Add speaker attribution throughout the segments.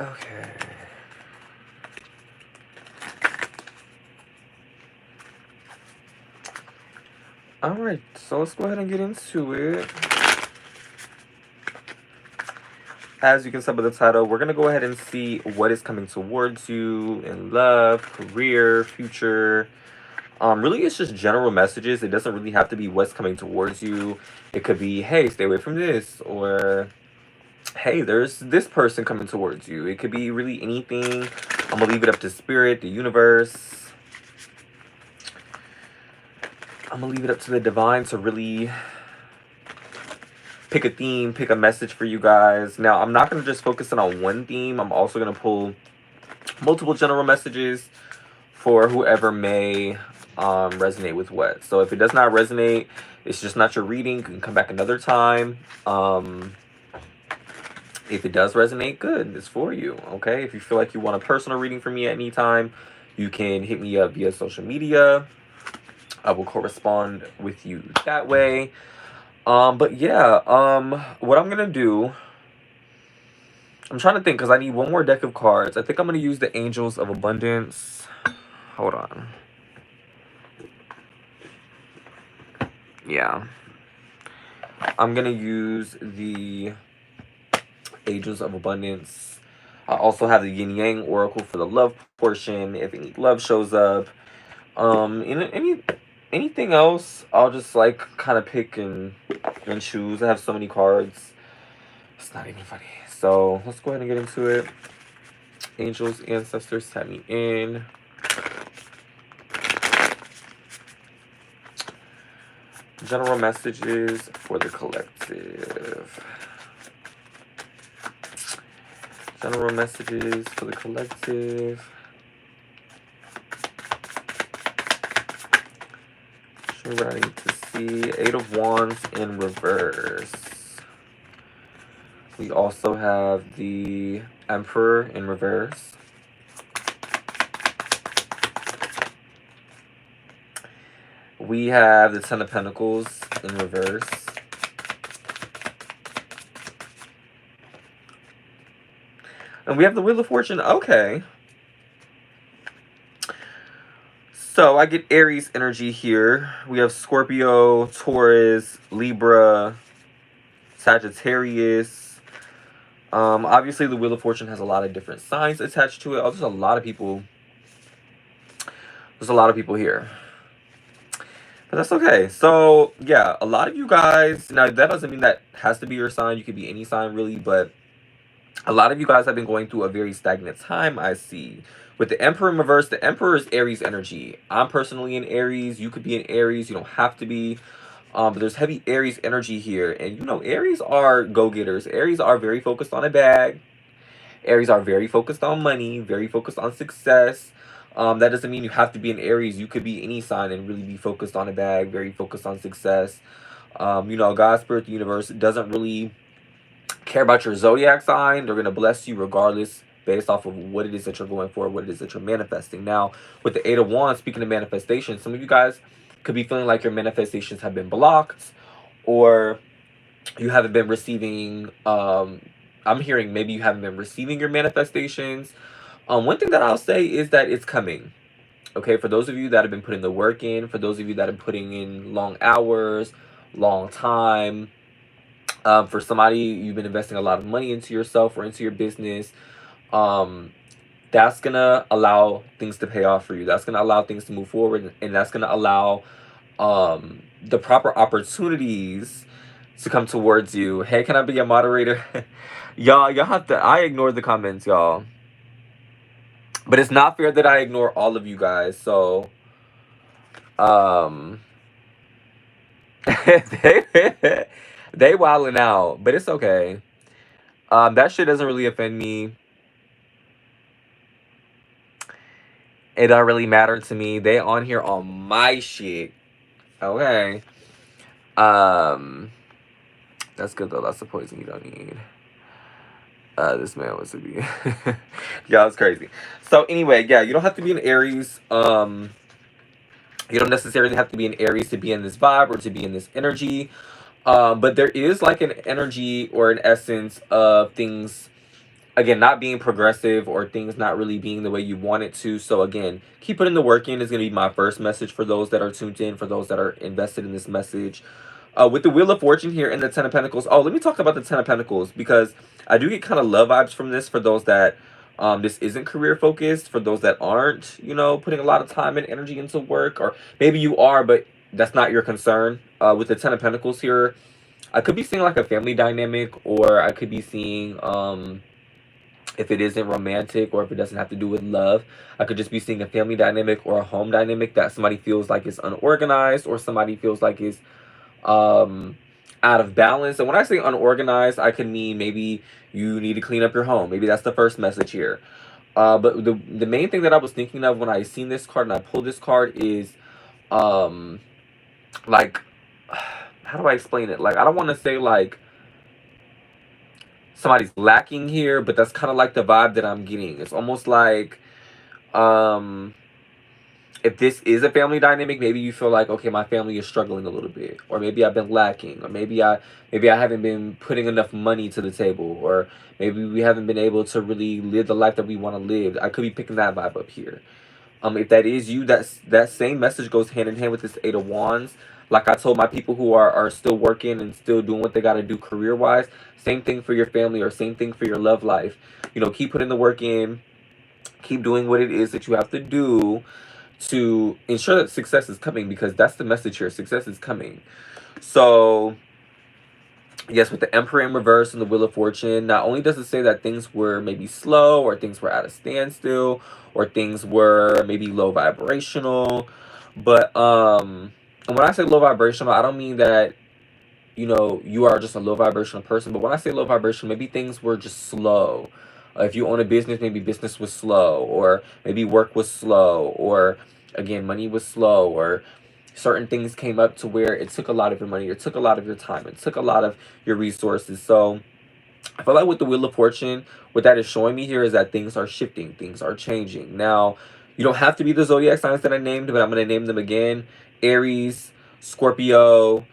Speaker 1: Okay. Alright, so let's go ahead and get into it. As you can tell by the title, we're going to go ahead and see what is coming towards you in love, career, future. Really, it's just general messages. It doesn't really have to be what's coming towards you. It could be, hey, stay away from this, or hey, there's this person coming towards you. It could be really anything. I'm gonna leave it up to spirit, the universe. I'm gonna leave it up to the divine to really pick a theme, pick a message for you guys. Now, I'm not gonna just focus in on one theme. I'm also gonna pull multiple general messages for whoever may resonate with what. So if it does not resonate, it's just not your reading. You can come back another time. If it does resonate, good. It's for you. Okay. If you feel like you want a personal reading from me at any time, you can hit me up via social media. I will correspond with you that way. But yeah, what I'm gonna do, I'm trying to think because I need one more deck of cards. I think I'm gonna use the Angels of Abundance. Hold on. Yeah. I'm gonna use the Angels of Abundance. I also have the Yin Yang Oracle for the love portion. If any love shows up, anything else, I'll just like kind of pick and choose. I have so many cards. It's not even funny. So let's go ahead and get into it. Angels, ancestors, tap me in. General messages for the collective. General messages for the collective. Show me what I need to see. Eight of Wands in reverse. We also have the Emperor in reverse. We have the Ten of Pentacles in reverse. And we have the Wheel of Fortune. Okay. So I get Aries energy here. We have Scorpio, Taurus, Libra, Sagittarius. Obviously, the Wheel of Fortune has a lot of different signs attached to it. Oh, there's a lot of people. There's a lot of people here. But that's okay. So, yeah, a lot of you guys, now that doesn't mean that has to be your sign. You could be any sign, really. But a lot of you guys have been going through a very stagnant time, I see. With the Emperor in reverse, the Emperor is Aries energy. I'm personally in Aries. You could be in Aries. You don't have to be. But there's heavy Aries energy here. And, you know, Aries are go-getters. Aries are very focused on a bag. Aries are very focused on money, very focused on success. That doesn't mean you have to be an Aries. You could be any sign and really be focused on a bag, very focused on success. You know, God, Spirit, the universe doesn't really care about your zodiac sign. They're going to bless you regardless based off of what it is that you're going for, what it is that you're manifesting. Now, with the Eight of Wands, speaking of manifestation, some of you guys could be feeling like your manifestations have been blocked or you haven't been receiving I'm hearing maybe you haven't been receiving your manifestations. One thing that I'll say is that it's coming. Okay, for those of you that have been putting the work in, for those of you that are putting in long hours, long time, for somebody you've been investing a lot of money into yourself or into your business, that's gonna allow things to pay off for you. That's gonna allow things to move forward, and that's gonna allow the proper opportunities to come towards you. Hey, can I be a moderator? Y'all have to. I ignore the comments, y'all. But it's not fair that I ignore all of you guys. So, um, they they wilding out, but it's okay. That shit doesn't really offend me. It don't really matter to me. They on here on my shit. Okay. Um, that's good though. That's the poison you don't need. This man wants to be. Yeah, it's crazy. So anyway, yeah, you don't have to be an Aries. You don't necessarily have to be an Aries to be in this vibe or to be in this energy. But there is like an energy or an essence of things again, not being progressive or things not really being the way you want it to. So again, keep putting the work in is going to be my first message for those that are tuned in, for those that are invested in this message. With the Wheel of Fortune here and the Ten of Pentacles. Oh, let me talk about the Ten of Pentacles, because I do get kind of love vibes from this for those that this isn't career focused, for those that aren't, putting a lot of time and energy into work, or maybe you are, but that's not your concern. With the Ten of Pentacles here, I could be seeing like a family dynamic, or I could be seeing if it isn't romantic or if it doesn't have to do with love, I could just be seeing a family dynamic or a home dynamic that somebody feels like is unorganized, or somebody feels like is um out of balance. And when I say unorganized, I could mean maybe you need to clean up your home. Maybe that's the first message here. But the main thing that I was thinking of when I seen this card and I pulled this card is um like, how do I explain it? Like, I don't want to say like somebody's lacking here, but that's kind of like the vibe that I'm getting. It's almost like um if this is a family dynamic, maybe you feel like, okay, my family is struggling a little bit, or maybe I've been lacking, or maybe I haven't been putting enough money to the table, or maybe we haven't been able to really live the life that we want to live. I could be picking that vibe up here. If that is you, that same message goes hand in hand with this Eight of Wands. Like I told my people who are still working and still doing what they got to do career wise, same thing for your family, or same thing for your love life. Keep putting the work in, keep doing what it is that you have to do to ensure that success is coming, because that's the message here. Success is coming. So yes, with the Emperor in reverse and the Wheel of Fortune, not only does it say that things were maybe slow, or things were at a standstill, or things were maybe low vibrational, but and when I say low vibrational, I don't mean that you are just a low vibrational person. But when I say low vibration, maybe things were just slow. If you own a business, maybe business was slow, or maybe work was slow, or again, money was slow, or certain things came up to where it took a lot of your money, it took a lot of your time, it took a lot of your resources. So I feel like with the Wheel of Fortune, what that is showing me here is that things are shifting, things are changing. Now, you don't have to be the zodiac signs that I named, but I'm going to name them again: Aries, Scorpio,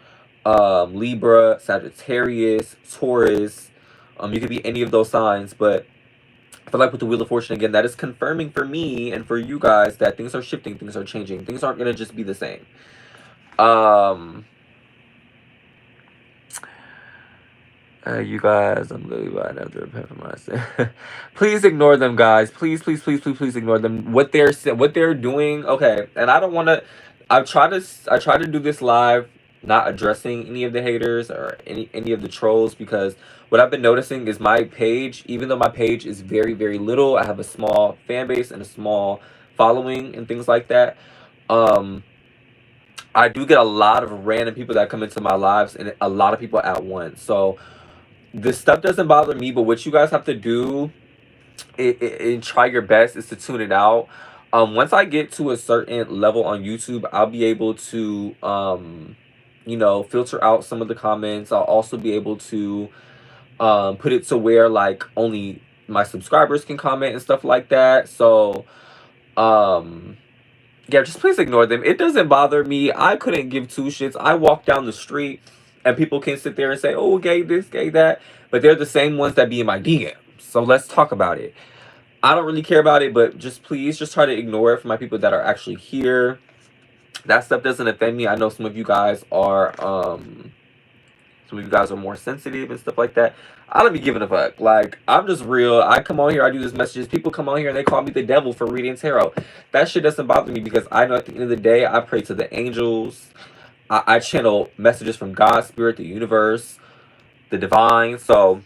Speaker 1: Libra, Sagittarius, Taurus. You could be any of those signs, but I feel like with the Wheel of Fortune again, that is confirming for me and for you guys that things are shifting, things are changing, things aren't going to just be the same. You guys, I'm literally right after repent for my sin. Please ignore them, guys. Please, please, please, please, please ignore them. What they're doing. Okay, and I don't want to. I try to do this live, not addressing any of the haters or any of the trolls, because what I've been noticing is my page, even though my page is very, very little, I have a small fan base and a small following and things like that. I do get a lot of random people that come into my lives, and a lot of people at once. So this stuff doesn't bother me, but what you guys have to do and try your best is to tune it out. Once I get to a certain level on YouTube, I'll be able to filter out some of the comments. I'll also be able to put it to where like only my subscribers can comment and stuff like that. So yeah, just please ignore them. It doesn't bother me. I couldn't give two shits. I walk down the street and people can sit there and say, oh, gay this, gay that. But they're the same ones that be in my DM. So let's talk about it. I don't really care about it, but just please just try to ignore it for my people that are actually here. That stuff doesn't offend me. I know some of you guys are more sensitive and stuff like that. I don't be giving a fuck. Like, I'm just real. I come on here, I do these messages. People come on here and they call me the devil for reading tarot. That shit doesn't bother me, because I know at the end of the day, I pray to the angels. I channel messages from God, Spirit, the universe, the divine. So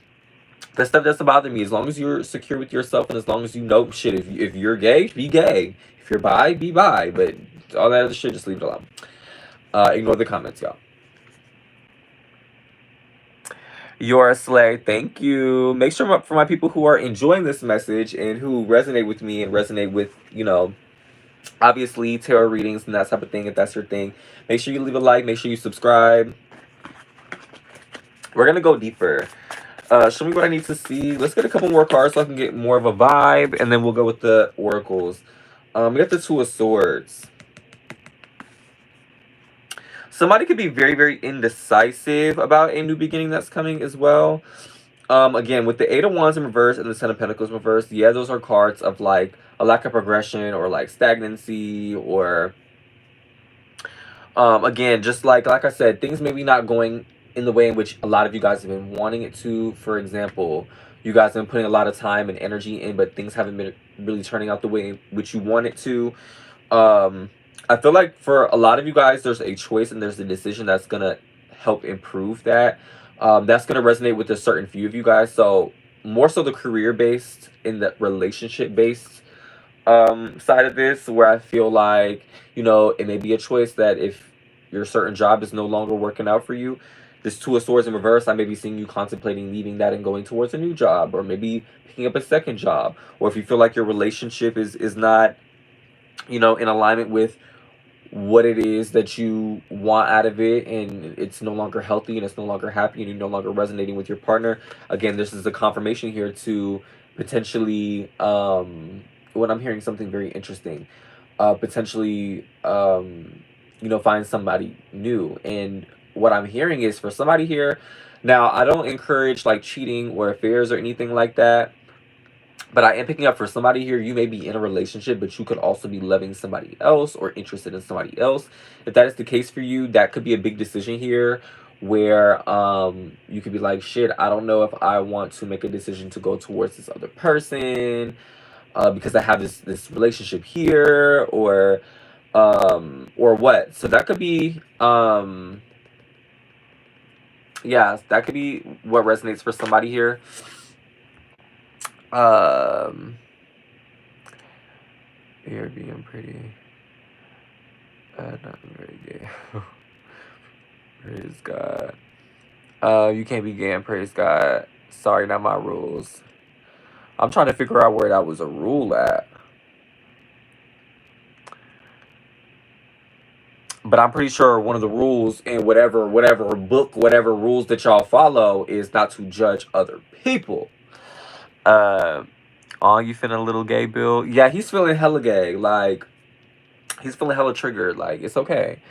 Speaker 1: that stuff doesn't bother me as long as you're secure with yourself, and as long as you know shit. If you're gay, be gay. If you're bi, be bi. But all that other shit, just leave it alone. Ignore the comments, y'all. You're a slay. Thank you. Make sure for my people who are enjoying this message and who resonate with me and resonate with, obviously tarot readings and that type of thing, if that's your thing, make sure you leave a like, make sure you subscribe. We're going to go deeper. Show me what I need to see. Let's get a couple more cards so I can get more of a vibe, and then we'll go with the oracles. We got the Two of Swords. Somebody could be very, very indecisive about a new beginning that's coming as well. Again, with the Eight of Wands in reverse and the Ten of Pentacles in reverse, yeah, those are cards of like a lack of progression or like stagnancy, or again, just like I said, things maybe not going in the way in which a lot of you guys have been wanting it to. For example, you guys have been putting a lot of time and energy in, but things haven't been really turning out the way in which you want it to. I feel like for a lot of you guys, there's a choice and there's a decision that's gonna help improve that. That's gonna resonate with a certain few of you guys. So more so the career based in the relationship based side of this, where I feel like, you know, it may be a choice that if your certain job is no longer working out for you, this Two of Swords in reverse, I may be seeing you contemplating leaving that and going towards a new job, or maybe picking up a second job. Or if you feel like your relationship is not, you know, in alignment with what it is that you want out of it, and it's no longer healthy and it's no longer happy and you're no longer resonating with your partner. Again, this is a confirmation here to potentially, what I'm hearing, something very interesting, potentially, you know, find somebody new. And what I'm hearing is for somebody here, now I don't encourage like cheating or affairs or anything like that, but I am picking up for somebody here, you may be in a relationship, but you could also be loving somebody else or interested in somebody else. If that is the case for you, that could be a big decision here, where you could be like, shit, I don't know if I want to make a decision to go towards this other person, because I have this relationship here, or what. So that could be, yeah, that could be what resonates for somebody here. You're being pretty, not very gay. Praise God. You can't be gay and praise God. Sorry, not my rules. I'm trying to figure out where that was a rule at. But I'm pretty sure one of the rules in whatever book, whatever rules that y'all follow, is not to judge other people. Oh, you feeling a little gay, Bill? Yeah, he's feeling hella gay. Like, he's feeling hella triggered. Like, it's okay.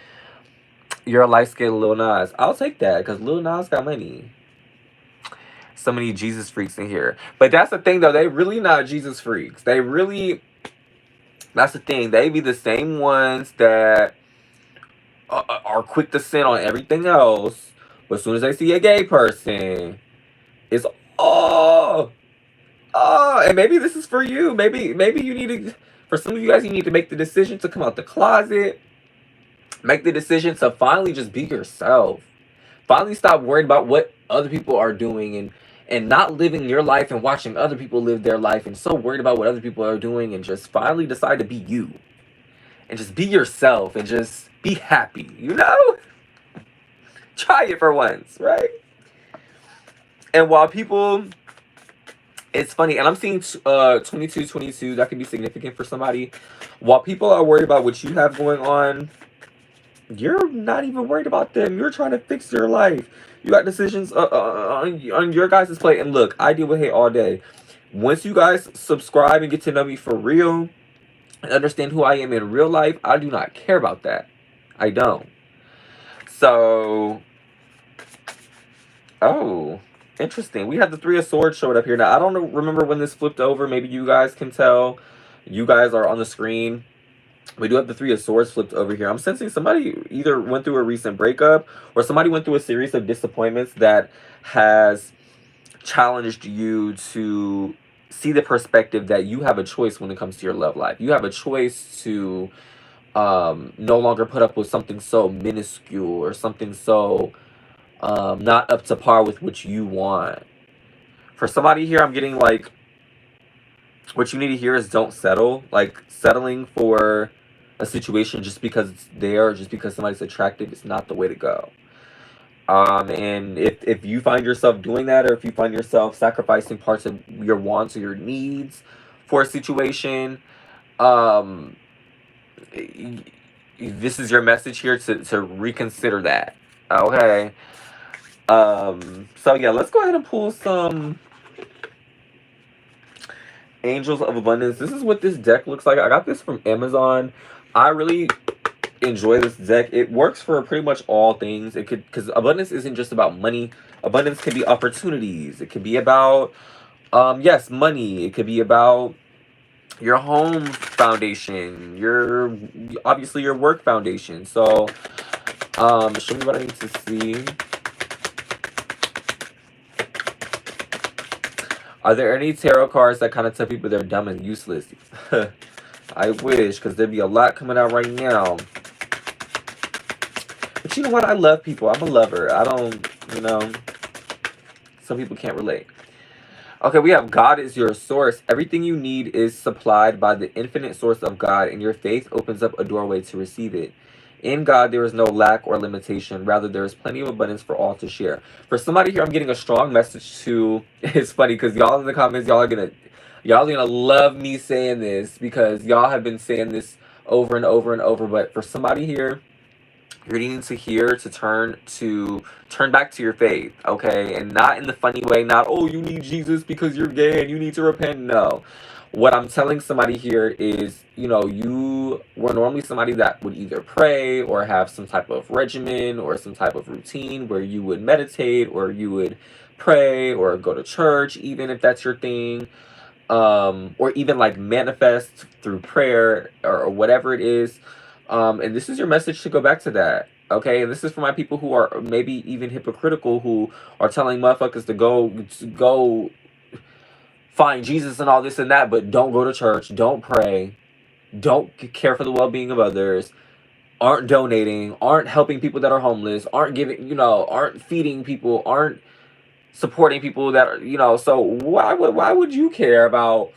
Speaker 1: You're a light-skinned Lil Nas. I'll take that, because Lil Nas got money. So many Jesus freaks in here. But that's the thing, though. They really not Jesus freaks. They really... That's the thing. They be the same ones that are quick to sin on everything else. But as soon as they see a gay person, it's, oh... Oh, and maybe this is for you. Maybe you need to, for some of you guys, you need to make the decision to come out the closet. Make the decision to finally just be yourself. Finally stop worrying about what other people are doing, and not living your life and watching other people live their life and so worried about what other people are doing, and just finally decide to be you. And just be yourself and just be happy, you know? Try it for once, right? And while people... It's funny, and I'm seeing 2222. That could be significant for somebody. While people are worried about what you have going on, you're not even worried about them. You're trying to fix your life. You got decisions on your guys' plate. And look, I deal with hate all day. Once you guys subscribe and get to know me for real and understand who I am in real life, I do not care about that. I don't. So, oh... Interesting. We had the Three of Swords showed up here. Now, I don't remember when this flipped over. Maybe you guys can tell. You guys are on the screen. We do have the Three of Swords flipped over here. I'm sensing somebody either went through a recent breakup or somebody went through a series of disappointments that has challenged you to see the perspective that you have a choice when it comes to your love life. You have a choice to no longer put up with something so minuscule or something so... not up to par with what you want. For somebody here, I'm getting like, what you need to hear is don't settle. Like, settling for a situation just because it's there, or just because somebody's attractive, is not the way to go. And if you find yourself doing that, or if you find yourself sacrificing parts of your wants or your needs for a situation, this is your message here to reconsider that. Okay. So yeah, let's go ahead and pull some Angels of Abundance. This is what this deck looks like. I got this from Amazon. I really enjoy this deck. It works for pretty much all things. It could, because abundance isn't just about money. Abundance can be opportunities. It could be about, yes, money. It could be about your home foundation, your, obviously your work foundation. So, show me what I need to see. Are there any tarot cards that kind of tell people they're dumb and useless? I wish, because there'd be a lot coming out right now. But you know what? I love people. I'm a lover. I don't, you know, some people can't relate. Okay, we have God is your source. Everything you need is supplied by the infinite source of God, and your faith opens up a doorway to receive it. In God, there is no lack or limitation. Rather, there is plenty of abundance for all to share. For somebody here, I'm getting a strong message to. It's funny because y'all in the comments, y'all are gonna love me saying this because y'all have been saying this over and over and over. But for somebody here, you're needing to hear to turn back to your faith, okay? And not in the funny way, not, oh, you need Jesus because you're gay and you need to repent. No. What I'm telling somebody here is, you know, you were normally somebody that would either pray or have some type of regimen or some type of routine where you would meditate or you would pray or go to church, even if that's your thing, or even like manifest through prayer or whatever it is. And this is your message to go back to that. Okay, and this is for my people who are maybe even hypocritical, who are telling motherfuckers to go find Jesus and all this and that, but don't go to church, don't pray, don't care for the well-being of others, aren't donating, aren't helping people that are homeless, aren't giving, you know, aren't feeding people, aren't supporting people that are, you know. So why would you care about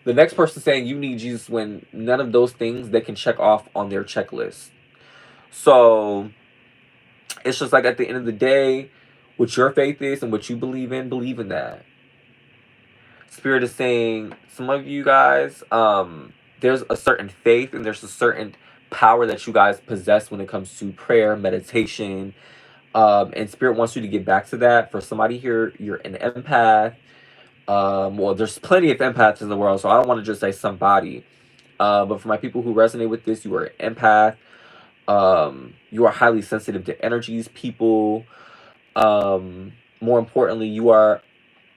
Speaker 1: the next person saying you need Jesus when none of those things they can check off on their checklist? So it's just like at the end of the day, what your faith is and what you believe in that. Spirit is saying, some of you guys, there's a certain faith and there's a certain power that you guys possess when it comes to prayer, meditation, and Spirit wants you to get back to that. For somebody here, you're an empath. Well, there's plenty of empaths in the world, so I don't want to just say somebody. But for my people who resonate with this, you are an empath. You are highly sensitive to energies, people. More importantly, you are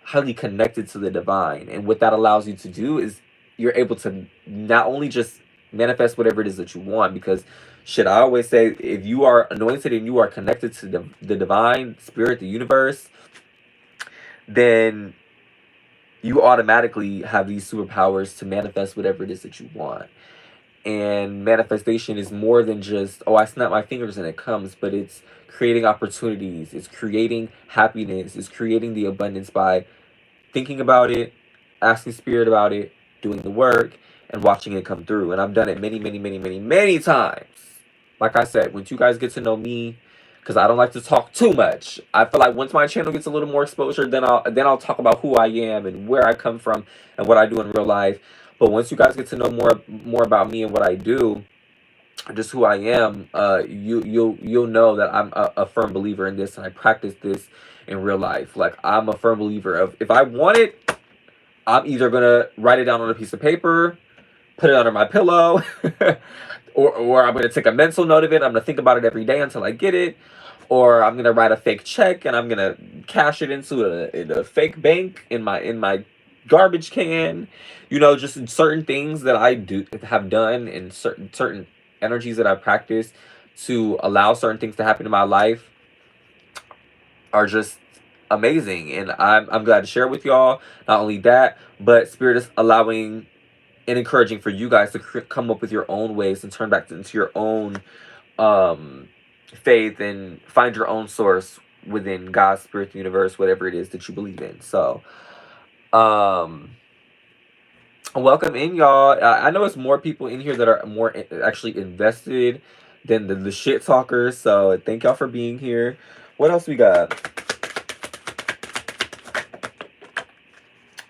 Speaker 1: highly connected to the divine. And what that allows you to do is you're able to not only just manifest whatever it is that you want, because shit, I always say, if you are anointed and you are connected to the divine spirit, the universe, then you automatically have these superpowers to manifest whatever it is that you want. And manifestation is more than just, oh, I snap my fingers and it comes, but it's creating opportunities, it's creating happiness, it's creating the abundance by thinking about it, asking Spirit about it, doing the work, and watching it come through. And I've done it many times. Like I said, once you guys get to know me, because I don't like to talk too much. I feel like once my channel gets a little more exposure, then I'll talk about who I am and where I come from and what I do in real life. But once you guys get to know more about me and what I do, just who I am, you'll know that I'm a firm believer in this, and I practice this in real life. Like, I'm a firm believer of, if I want it, I'm either gonna write it down on a piece of paper, put it under my pillow, or I'm gonna take a mental note of it. I'm gonna think about it every day until I get it, or I'm gonna write a fake check and I'm gonna cash it into a fake bank in my garbage can. You know, just certain things that I have done, and certain energies that I practice to allow certain things to happen in my life are just amazing, and I'm glad to share with y'all. Not only that, but Spirit is allowing and encouraging for you guys to come up with your own ways and turn back into your own faith and find your own source within God's spirit, the universe, whatever it is that you believe in. So welcome in, y'all. I know it's more people in here that are more actually invested than the shit talkers, so thank y'all for being here. What else we got?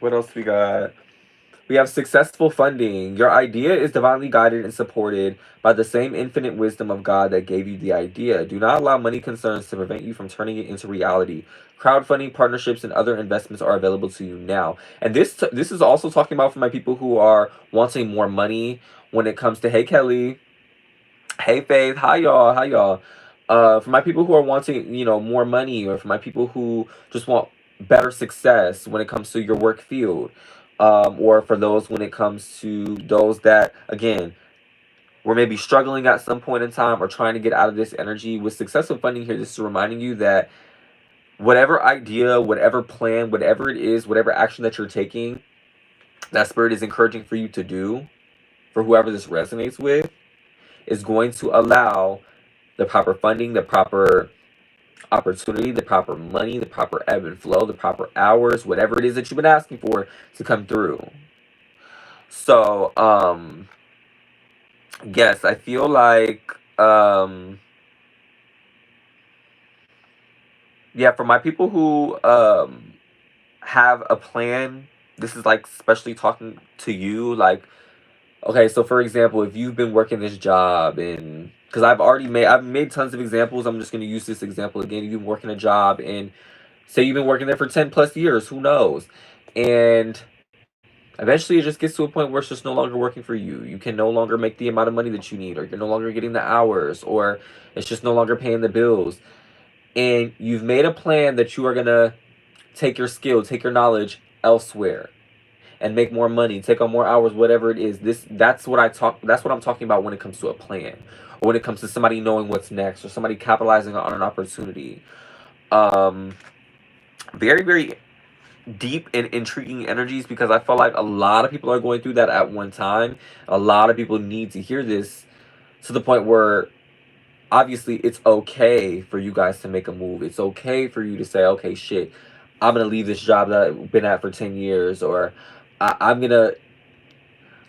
Speaker 1: We have successful funding. Your idea is divinely guided and supported by the same infinite wisdom of God that gave you the idea. Do not allow money concerns to prevent you from turning it into reality. Crowdfunding, partnerships, and other investments are available to you now. And this is also talking about for my people who are wanting more money when it comes to, hey, Kelly, Hey Faith, hi y'all, hi y'all. For my people who are wanting, more money, or for my people who just want better success when it comes to your work field, or for those when it comes to those that, again, were maybe struggling at some point in time or trying to get out of this energy with successive funding here, this is reminding you that whatever idea, whatever plan, whatever it is, whatever action that you're taking, that spirit is encouraging for you to do, for whoever this resonates with, is going to allow the proper funding, the proper opportunity, the proper money, the proper ebb and flow, the proper hours, whatever it is that you've been asking for to come through. So, yes, I feel like, yeah, for my people who have a plan, this is like especially talking to you, like, okay, so for example, if you've been working this job, and because I've made tons of examples, I'm just going to use this example again. You've been working a job, and say you've been working there for 10 plus years, who knows? And eventually it just gets to a point where it's just no longer working for you. You can no longer make the amount of money that you need, or you're no longer getting the hours, or it's just no longer paying the bills. And you've made a plan that you are going to take your skill, take your knowledge elsewhere and make more money, take on more hours, whatever it is. That's what I'm talking about when it comes to a plan, or when it comes to somebody knowing what's next, or somebody capitalizing on an opportunity. Um Very, very deep and intriguing energies, because I feel like a lot of people are going through that at one time. A lot of people need to hear this, to the point where obviously it's okay for you guys to make a move. It's okay for you to say, okay, shit, I'm gonna leave this job that I've been at for 10 years, or I'm gonna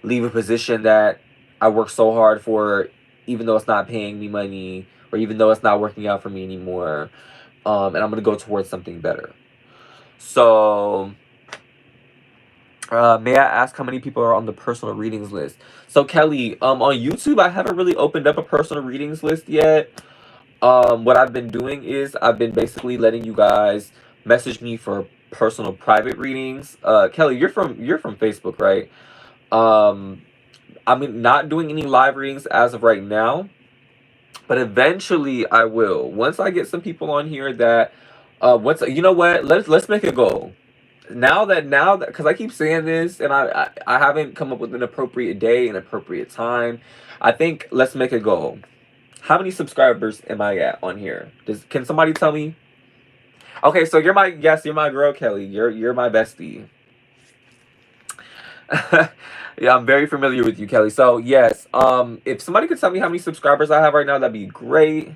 Speaker 1: leave a position that I worked so hard for, even though it's not paying me money, or even though it's not working out for me anymore, and I'm gonna go towards something better. So, may I ask how many people are on the personal readings list? So Kelly, on YouTube, I haven't really opened up a personal readings list yet. What I've been doing is I've been basically letting you guys message me for personal private readings. Kelly, you're from Facebook, right? Um, I'm not doing any live readings as of right now, but eventually I will. Once I get some people on here that, once you know what, let's make a goal. Now that because I keep saying this, and I haven't come up with an appropriate day, an appropriate time. I think let's make a goal. How many subscribers am I at on here? Can somebody tell me? Okay, so you're my girl, Kelly. You're my bestie. Yeah, I'm very familiar with you, Kelly. So yes, if somebody could tell me how many subscribers I have right now, that'd be great.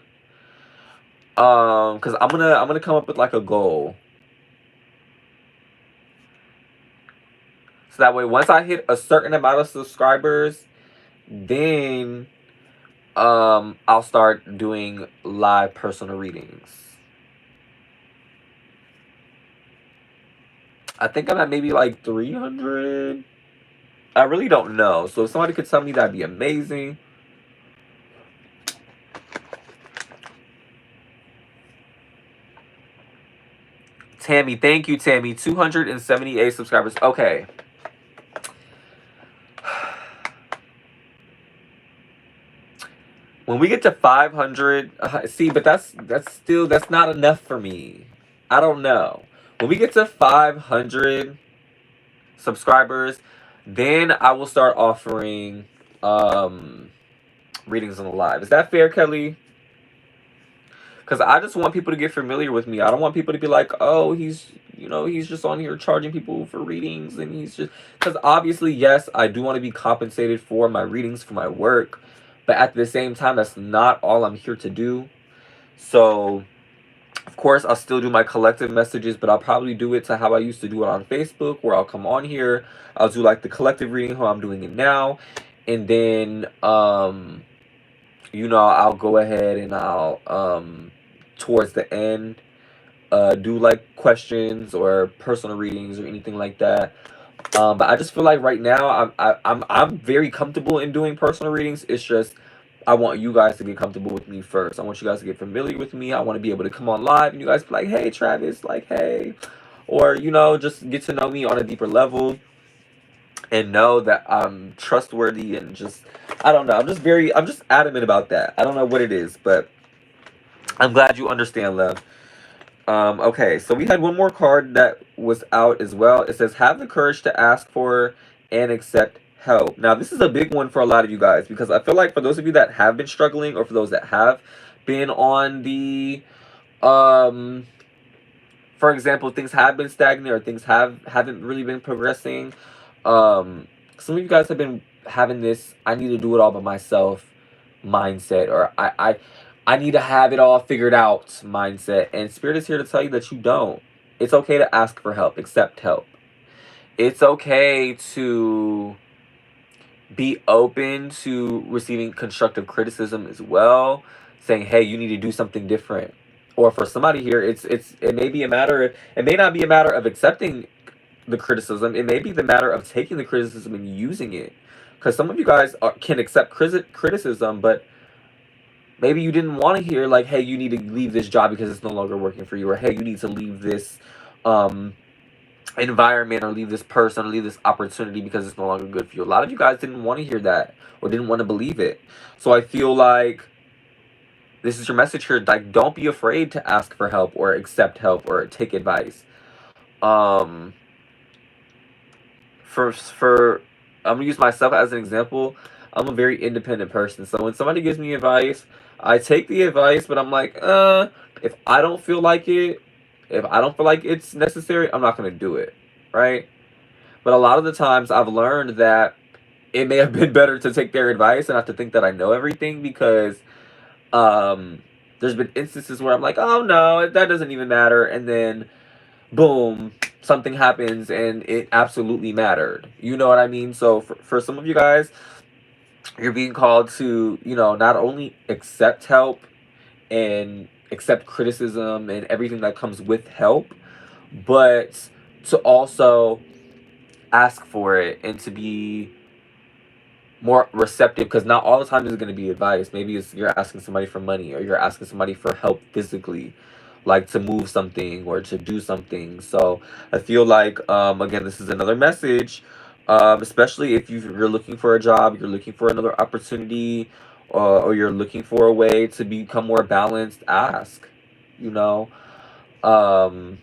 Speaker 1: Because I'm gonna come up with like a goal, so that way once I hit a certain amount of subscribers, then I'll start doing live personal readings. I think I'm at maybe like 300. I really don't know. So if somebody could tell me, that'd be amazing. Tammy, thank you, Tammy. 278 subscribers. Okay. When we get to 500, see, but that's not enough for me. I don't know. When we get to 500 subscribers, then I will start offering readings on the live. Is that fair, Kelly? Because I just want people to get familiar with me. I don't want people to be like, oh, he's just on here charging people for readings, and he's just, because obviously, yes, I do want to be compensated for my readings, for my work, but at the same time, that's not all I'm here to do. So, of course, I'll still do my collective messages, but I'll probably do it to how I used to do it on Facebook, where I'll come on here, I'll do like the collective reading, how I'm doing it now, and then I'll go ahead and I'll towards the end do like questions or personal readings or anything like that. But I just feel like right now I'm very comfortable in doing personal readings. It's just I want you guys to get comfortable with me first. I want you guys to get familiar with me. I want to be able to come on live and you guys be like, hey Travis, like hey, or just get to know me on a deeper level. and know that I'm trustworthy, and just, I don't know. I'm just adamant about that. I don't know what it is, but I'm glad you understand, love. Okay, so we had one more card that was out as well. It says, have the courage to ask for and accept help. Now, this is a big one for a lot of you guys, because I feel like for those of you that have been struggling, or for those that have been on the, um, for example, things have been stagnant, or things haven't really been progressing. Some of you guys have been having this I need to do it all by myself mindset, or I need to have it all figured out mindset. And Spirit is here to tell you that you don't. It's okay to ask for help, accept help. It's okay to be open to receiving constructive criticism as well, saying, hey, you need to do something different. Or for somebody here, it may be a matter of, it may not be a matter of accepting the criticism. It may be the matter of taking the criticism and using it. Because some of you guys can accept criticism, but maybe you didn't want to hear, like, hey, you need to leave this job because it's no longer working for you, or hey, you need to leave this environment, or leave this person, or leave this opportunity because it's no longer good for you. A lot of you guys didn't want to hear that, or didn't want to believe it. So I feel like this is your message here. Like, don't be afraid to ask for help, or accept help, or take advice. Um, for I'm gonna use myself as an example. I'm a very independent person, so when somebody gives me advice, I take the advice, but I'm like, if I don't feel like it, if I don't feel like it's necessary, I'm not gonna do it, right? But a lot of the times, I've learned that it may have been better to take their advice and not to think that I know everything, because um, there's been instances where I'm like, oh no, that doesn't even matter, and then boom, something happens and it absolutely mattered. You know what I mean? So for some of you guys, you're being called to, not only accept help and accept criticism and everything that comes with help, but to also ask for it, and to be more receptive, because not all the time is it going to be advice. Maybe it's you're asking somebody for money, or you're asking somebody for help physically, like to move something or to do something. So I feel like, again, this is another message, especially if you're looking for a job, you're looking for another opportunity, or you're looking for a way to become more balanced. Ask, you know, um,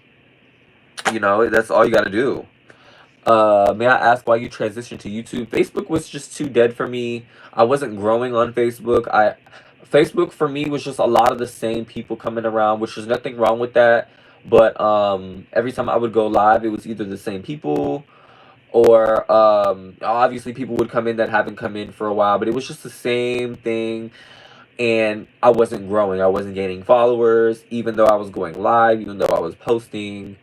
Speaker 1: that's all you got to do. May I ask why you transitioned to YouTube? Facebook was just too dead for me. I wasn't growing on Facebook. Facebook for me was just a lot of the same people coming around, which was nothing wrong with that. But every time I would go live, it was either the same people, or obviously people would come in that haven't come in for a while, but it was just the same thing. And I wasn't growing. I wasn't gaining followers, even though I was going live, even though I was posting.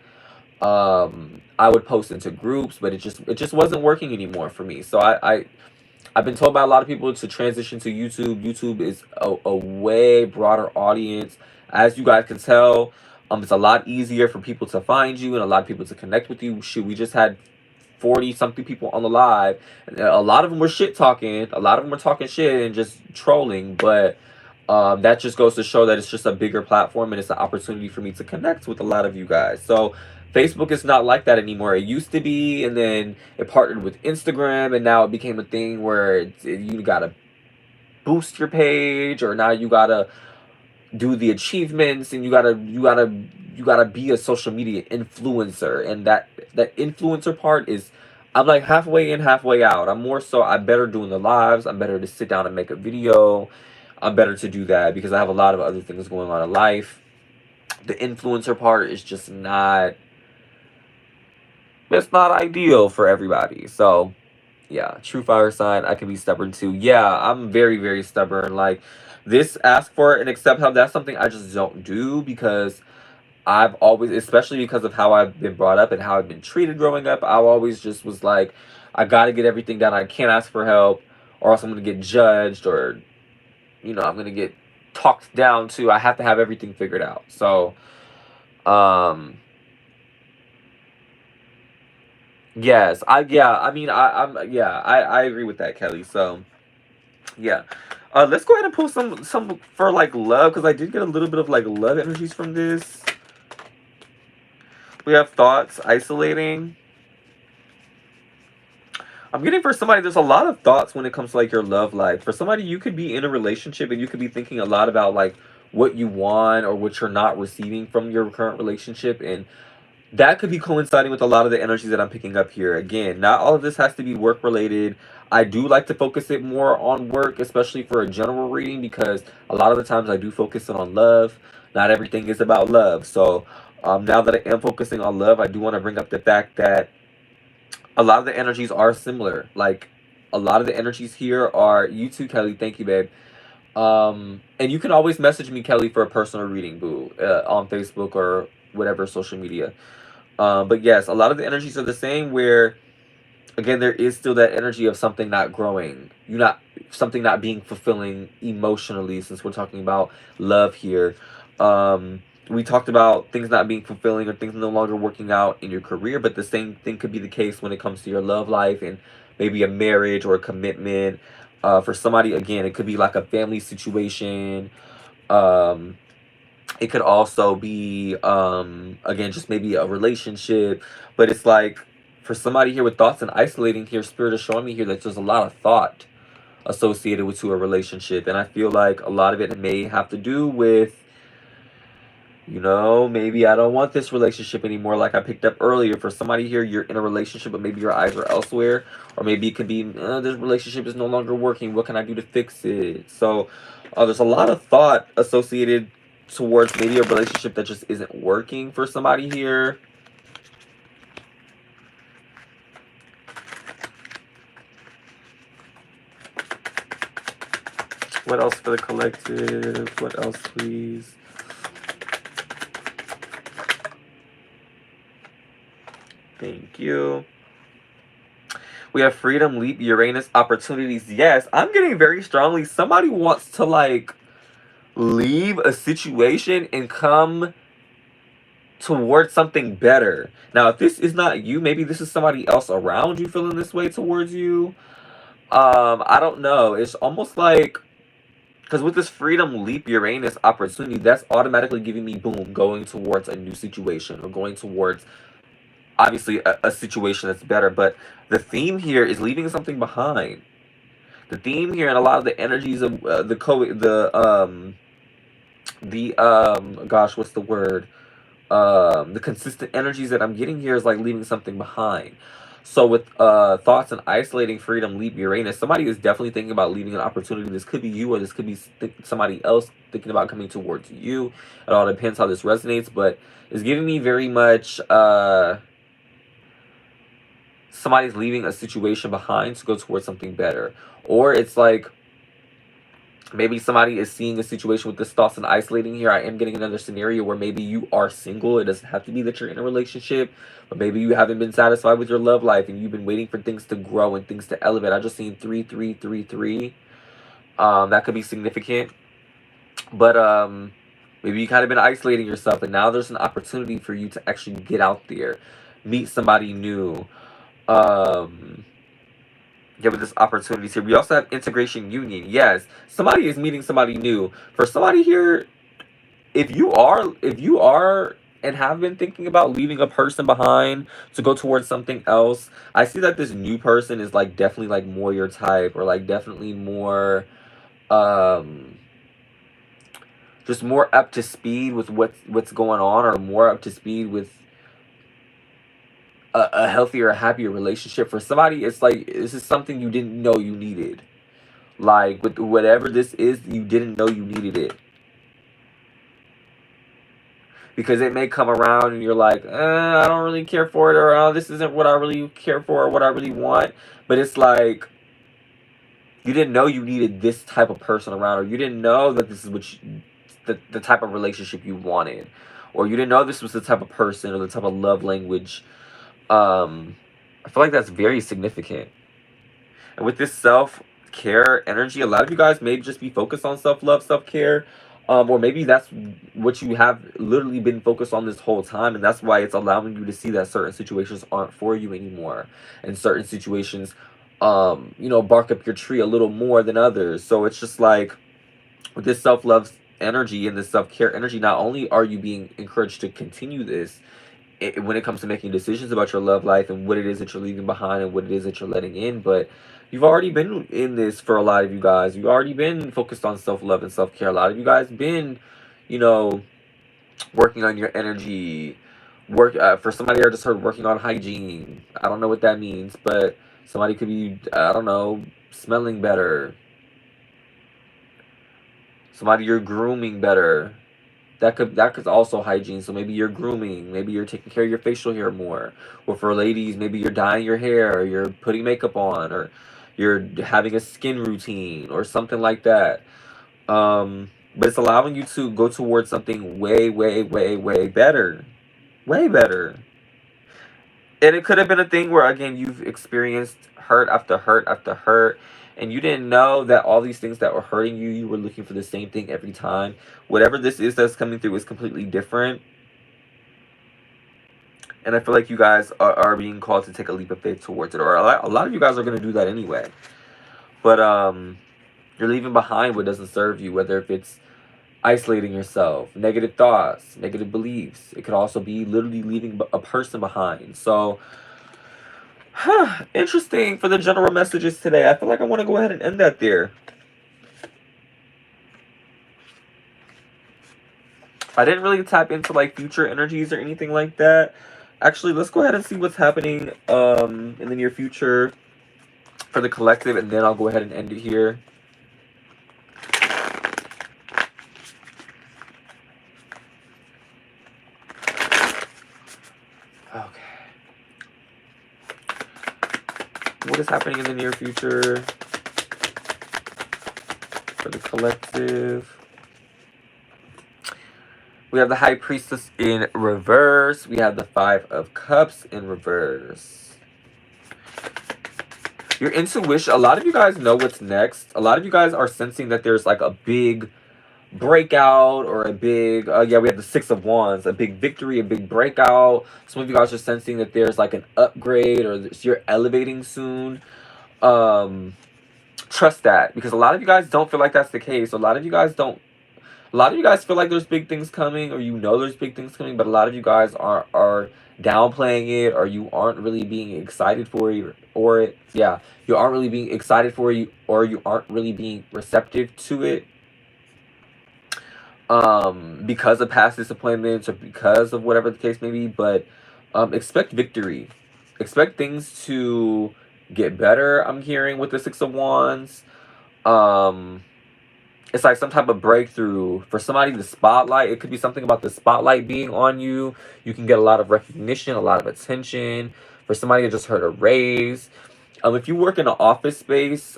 Speaker 1: I would post into groups, but it just wasn't working anymore for me. So I've been told by a lot of people to transition to YouTube. YouTube is a way broader audience, as you guys can tell. It's a lot easier for people to find you, and a lot of people to connect with you. Shoot, we just had 40 something people on the live, and a lot of them were shit talking. A lot of them were talking shit and just trolling, but that just goes to show that it's just a bigger platform, and it's an opportunity for me to connect with a lot of you guys. So Facebook is not like that anymore. It used to be, and then it partnered with Instagram, and now it became a thing where you gotta boost your page, or now you gotta do the achievements, and you gotta be a social media influencer. And that influencer part is, I'm like halfway in, halfway out. I'm better doing the lives. I'm better to sit down and make a video. I'm better to do that because I have a lot of other things going on in life. The influencer part is just not, it's not ideal for everybody. So yeah, true fire sign. I can be stubborn too. Yeah, I'm very, very stubborn. Like, this ask for it and accept help, that's something I just don't do, because I've always, especially because of how I've been brought up and how I've been treated growing up, I always just was like, I gotta get everything done. I can't ask for help, or else I'm gonna get judged, or I'm gonna get talked down to. I have to have everything figured out. So um yes, I mean, I agree with that, Kelly. So yeah. Let's go ahead and pull some for like love, because I did get a little bit of like love energies from this. We have thoughts isolating. I'm getting for somebody, there's a lot of thoughts when it comes to like your love life. For somebody, you could be in a relationship and you could be thinking a lot about like what you want or what you're not receiving from your current relationship, and that could be coinciding with a lot of the energies that I'm picking up here. Again, not all of this has to be work related. I do like to focus it more on work, especially for a general reading, because a lot of the times I do focus it on love. Not everything is about love. So now that I am focusing on love, I do want to bring up the fact that a lot of the energies are similar. Like a lot of the energies here are you too, Kelly. Thank you, babe. And you can always message me, Kelly, for a personal reading, boo, on Facebook or whatever social media. But yes, a lot of the energies are the same. Where again, there is still that energy of something not growing, you not something not being fulfilling emotionally. Since we're talking about love here, we talked about things not being fulfilling or things no longer working out in your career. But the same thing could be the case when it comes to your love life and maybe a marriage or a commitment. For somebody, again, it could be like a family situation. Um, it could also be again just maybe a relationship, but it's like for somebody here with thoughts and isolating here, spirit is showing me here that there's a lot of thought associated with to a relationship, and I feel like a lot of it may have to do with, maybe I don't want this relationship anymore, like I picked up earlier. For somebody here, you're in a relationship but maybe your eyes are elsewhere, or maybe it could be this relationship is no longer working, what can I do to fix it? So there's a lot of thought associated towards maybe a relationship that just isn't working for somebody here. What else for the collective? What else, please? Thank you. We have freedom, leap, Uranus, opportunities. Yes, I'm getting very strongly. Somebody wants to like leave a situation and come towards something better. Now, if this is not you, maybe this is somebody else around you feeling this way towards you. I don't know. It's almost like, because with this freedom, leap, Uranus, opportunity, that's automatically giving me boom, going towards a new situation or going towards obviously a situation that's better. But the theme here is leaving something behind. The theme here and a lot of the energies of gosh, what's the word? The consistent energies that I'm getting here is like leaving something behind. So with thoughts and isolating, freedom, leap, Uranus, somebody is definitely thinking about leaving an opportunity. This could be you, or this could be somebody else thinking about coming towards you. It all depends how this resonates, but it's giving me very much somebody's leaving a situation behind to go towards something better. Or it's like maybe somebody is seeing a situation with this thoughts and isolating here. I am getting another scenario where maybe you are single. It doesn't have to be that you're in a relationship, but maybe you haven't been satisfied with your love life and you've been waiting for things to grow and things to elevate. I just seen 3333. That could be significant. But maybe you kind of been isolating yourself, and now there's an opportunity for you to actually get out there, meet somebody new. Um yeah, with this opportunities here. We also have integration union. Yes, somebody is meeting somebody new. For somebody here, if you are and have been thinking about leaving a person behind to go towards something else, I see that this new person is like definitely like more your type, or like definitely more um just more up to speed with what's going on, or more up to speed with a healthier, happier relationship. For somebody, it's like this is something you didn't know you needed. Like with whatever this is, you didn't know you needed it, because it may come around and you're like, I don't really care for it, or this isn't what I really care for, or what I really want. But it's like you didn't know you needed this type of person around, or you didn't know that this is the type of relationship you wanted, or you didn't know this was the type of person or the type of love language. I feel like that's very significant. And with this self care energy, a lot of you guys may just be focused on self love, self care, or maybe that's what you have literally been focused on this whole time, and that's why it's allowing you to see that certain situations aren't for you anymore, and certain situations, bark up your tree a little more than others. So it's just like with this self love energy and this self care energy, not only are you being encouraged to continue this when it comes to making decisions about your love life and what it is that you're leaving behind and what it is that you're letting in. But you've already been in this for a lot of you guys. You've already been focused on self-love and self-care. A lot of you guys been, you know, working on your energy. For somebody, I just heard working on hygiene. I don't know what that means, but somebody could be, I don't know, smelling better. Somebody, you're grooming better. That could also hygiene. So maybe you're grooming, maybe you're taking care of your facial hair more. Or for ladies, maybe you're dyeing your hair, or you're putting makeup on, or you're having a skin routine or something like that. But it's allowing you to go towards something way, way, way, way better. Way better. And it could have been a thing where, again, you've experienced hurt after hurt after hurt, and you didn't know that all these things that were hurting you, you were looking for the same thing every time. Whatever this is that's coming through is completely different. And I feel like you guys are being called to take a leap of faith towards it. Or a lot of you guys are going to do that anyway. But you're leaving behind what doesn't serve you, whether if it's isolating yourself, negative thoughts, negative beliefs. It could also be literally leaving a person behind. So, interesting for the general messages today. I feel like I want to go ahead and end that there. I didn't really tap into like future energies or anything like that. Actually, let's go ahead and see what's happening in the near future for the collective, and then I'll go ahead and end it here. Okay. What is happening in the near future for the collective? We have the High Priestess in reverse. We have the Five of Cups in reverse. Your intuition, a lot of you guys know what's next. A lot of you guys are sensing that there's like a big breakout or a big, we have the Six of Wands, a big victory, a big breakout. Some of you guys are sensing that there's like an upgrade or you're elevating soon. Trust that, because a lot of you guys don't feel like that's the case. A lot of you guys feel like there's big things coming, or there's big things coming, but a lot of you guys are downplaying it, or you aren't really being excited for it, you aren't really being excited for it, or you aren't really being receptive to it, because of past disappointments or because of whatever the case may be. But expect victory, expect things to get better. I'm hearing with the Six of Wands. It's like some type of breakthrough for somebody. The spotlight, it could be something about the spotlight being on you. You can get a lot of recognition, a lot of attention. For somebody that just heard a raise, if you work in an office space,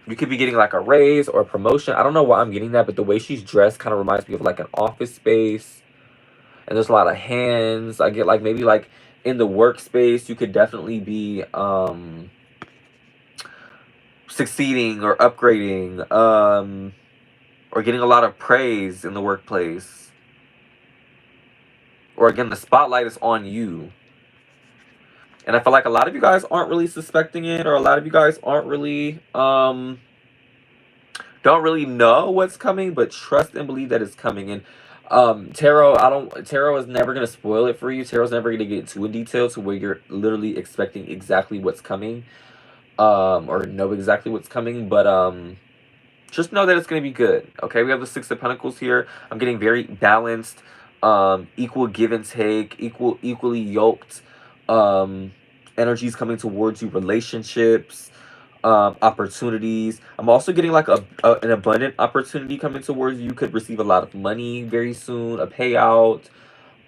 Speaker 1: you could be getting like a raise or a promotion. I don't know why I'm getting that, but the way she's dressed kind of reminds me of like an office space, and there's a lot of hands. I get like maybe like in the workspace, you could definitely be succeeding or upgrading, or getting a lot of praise in the workplace, or again, the spotlight is on you. And I feel like a lot of you guys aren't really suspecting it, or a lot of you guys aren't really don't really know what's coming, but trust and believe that it's coming. And Tarot is never going to spoil it for you. Tarot's never going to get too in detail to where you're literally expecting exactly what's coming, or know exactly what's coming. But just know that it's going to be good. Okay, we have the Six of Pentacles here. I'm getting very balanced, equal give and take, equally yoked energies coming towards you, relationships, opportunities. I'm also getting like an abundant opportunity coming towards you. You could receive a lot of money very soon, a payout.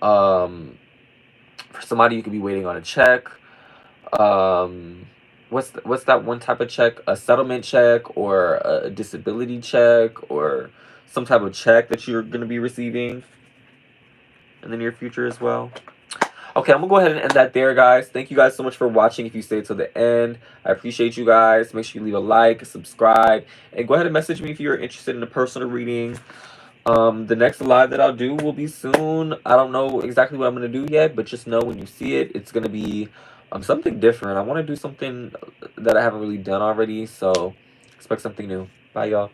Speaker 1: For somebody, you could be waiting on a check. What's that one type of check? A settlement check, or a disability check, or some type of check that you're going to be receiving in the near future as well. Okay, I'm going to go ahead and end that there, guys. Thank you guys so much for watching. If you stayed till the end, I appreciate you guys. Make sure you leave a like, subscribe, and go ahead and message me if you're interested in a personal reading. The next live that I'll do will be soon. I don't know exactly what I'm going to do yet, but just know when you see it, it's going to be something different. I want to do something that I haven't really done already, so expect something new. Bye, y'all.